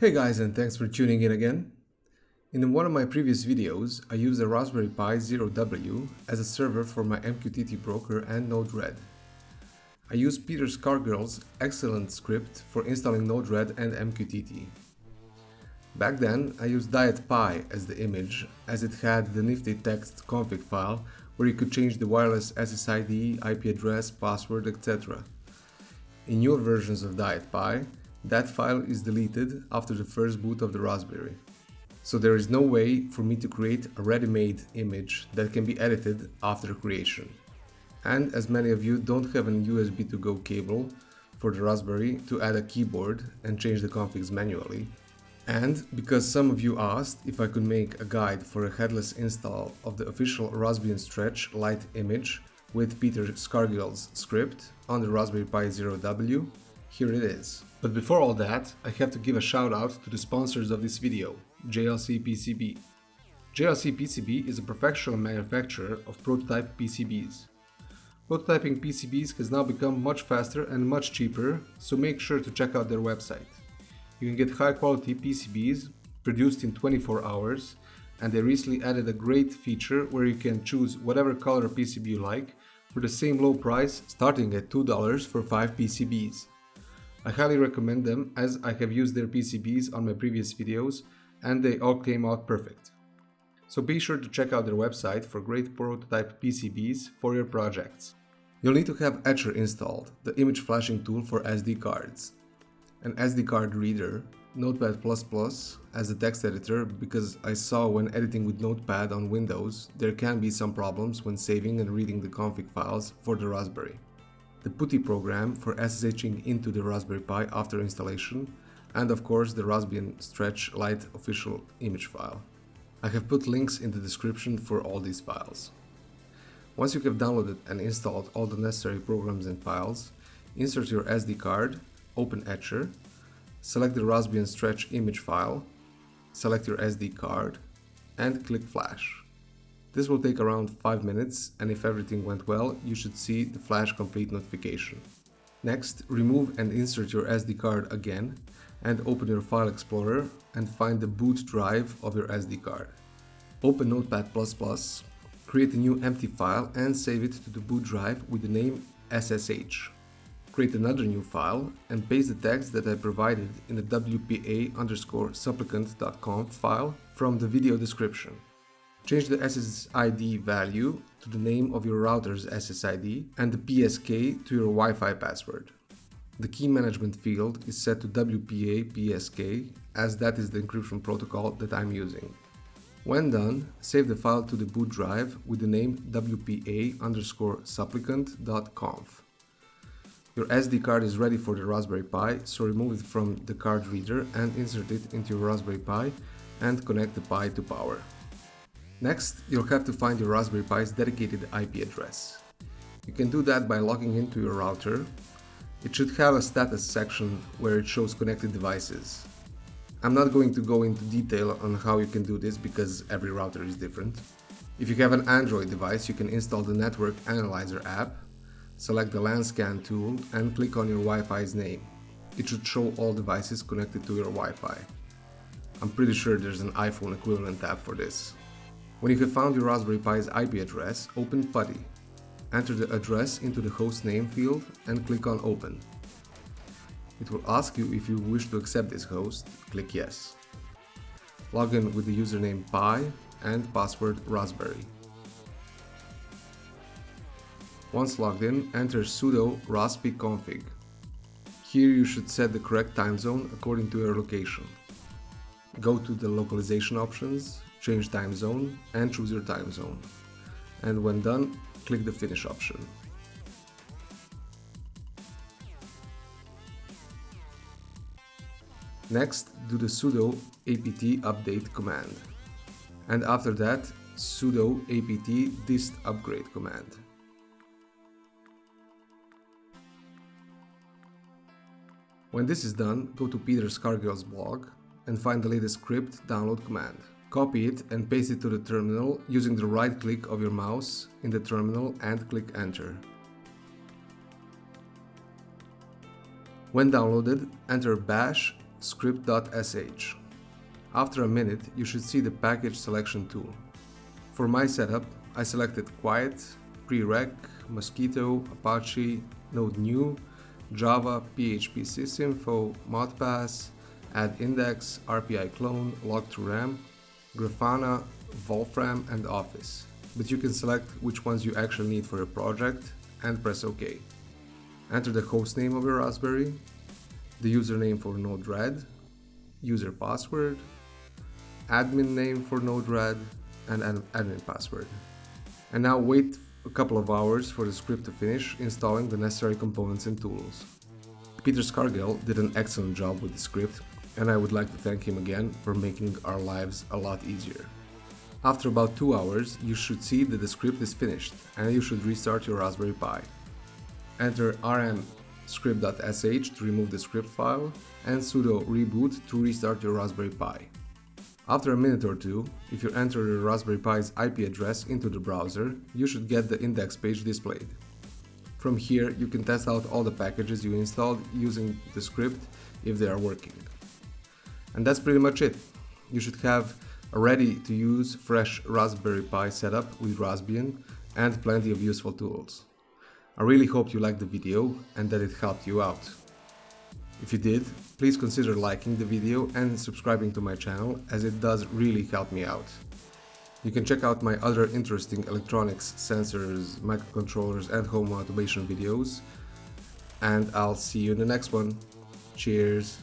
Hey guys, and thanks for tuning in again. In one of my previous videos, I used a Raspberry Pi Zero W as a server for my MQTT broker and Node-RED. I used Peter Scargill's excellent script for installing Node-RED and MQTT. Back then, I used diet.py as the image, as it had the nifty text config file where you could change the wireless SSID, IP address, password, etc. In newer versions of diet.py, that file is deleted after the first boot of the Raspberry. So there is no way for me to create a ready-made image that can be edited after creation. And as many of you don't have an USB to go cable for the Raspberry to add a keyboard and change the configs manually, and because some of you asked if I could make a guide for a headless install of the official Raspbian Stretch Light image with Peter Scargill's script on the Raspberry Pi Zero W, here it is. But before all that, I have to give a shout out to the sponsors of this video, JLC PCB. JLC PCB is a professional manufacturer of prototype PCBs. Prototyping PCBs has now become much faster and much cheaper, so make sure to check out their website. You can get high quality PCBs produced in 24 hours, and they recently added a great feature where you can choose whatever color PCB you like for the same low price, starting at $2 for 5 PCBs. I highly recommend them as I have used their PCBs on my previous videos and they all came out perfect. So be sure to check out their website for great prototype PCBs for your projects. You'll need to have Etcher installed, the image flashing tool for SD cards, an SD card reader, Notepad++ as a text editor because I saw when editing with Notepad on Windows there can be some problems when saving and reading the config files for the Raspberry. The PuTTY program for SSHing into the Raspberry Pi after installation, and of course the Raspbian Stretch Light official image file. I have put links in the description for all these files. Once you have downloaded and installed all the necessary programs and files, insert your SD card, open Etcher, select the Raspbian Stretch image file, select your SD card, and click Flash. This will take around 5 minutes, and if everything went well, you should see the Flash Complete notification. Next, remove and insert your SD card again, and open your File Explorer and find the boot drive of your SD card. Open Notepad++, create a new empty file and save it to the boot drive with the name SSH. Create another new file and paste the text that I provided in the wpa_supplicant.conf file from the video description. Change the SSID value to the name of your router's SSID and the PSK to your Wi-Fi password. The key management field is set to WPA PSK as that is the encryption protocol that I'm using. When done, save the file to the boot drive with the name wpa_supplicant.conf. Your SD card is ready for the Raspberry Pi, so remove it from the card reader and insert it into your Raspberry Pi and connect the Pi to power. Next, you'll have to find your Raspberry Pi's dedicated IP address. You can do that by logging into your router. It should have a status section where it shows connected devices. I'm not going to go into detail on how you can do this because every router is different. If you have an Android device, you can install the Network Analyzer app, select the LAN scan tool and click on your Wi-Fi's name. It should show all devices connected to your Wi-Fi. I'm pretty sure there's an iPhone equivalent app for this. When you have found your Raspberry Pi's IP address, open PuTTY. Enter the address into the host name field and click on Open. It will ask you if you wish to accept this host, click Yes. Log in with the username Pi and password Raspberry. Once logged in, enter sudo raspi-config. Here you should set the correct time zone according to your location. Go to the localization options, change time zone and choose your time zone. And when done, click the finish option. Next, do the sudo apt update command. And after that, sudo apt dist upgrade command. When this is done, go to Peter Scargill's blog and find the latest script download command. Copy it and paste it to the terminal using the right click of your mouse in the terminal and click enter. When downloaded, enter bash script.sh. After a minute, you should see the package selection tool. For my setup, I selected Quiet, Prereq, Mosquito, Apache, Node New, Java, PHP sysinfo, Modpass, Add Index, RPI Clone, Log2RAM, Grafana, Wolfram, and Office. But you can select which ones you actually need for your project and press OK. Enter the host name of your Raspberry, the username for Node-RED, user password, admin name for Node-RED, and an admin password. And now wait a couple of hours for the script to finish installing the necessary components and tools. Peter Scargill did an excellent job with the script, and I would like to thank him again for making our lives a lot easier. After about 2 hours, you should see that the script is finished, and you should restart your Raspberry Pi. Enter rm script.sh to remove the script file, and sudo reboot to restart your Raspberry Pi. After a minute or two, if you enter your Raspberry Pi's IP address into the browser, you should get the index page displayed. From here, you can test out all the packages you installed using the script if they are working. And that's pretty much it. You should have a ready-to-use fresh Raspberry Pi setup with Raspbian and plenty of useful tools. I really hope you liked the video and that it helped you out. If you did, please consider liking the video and subscribing to my channel, as it does really help me out. You can check out my other interesting electronics, sensors, microcontrollers and home automation videos, and I'll see you in the next one. Cheers!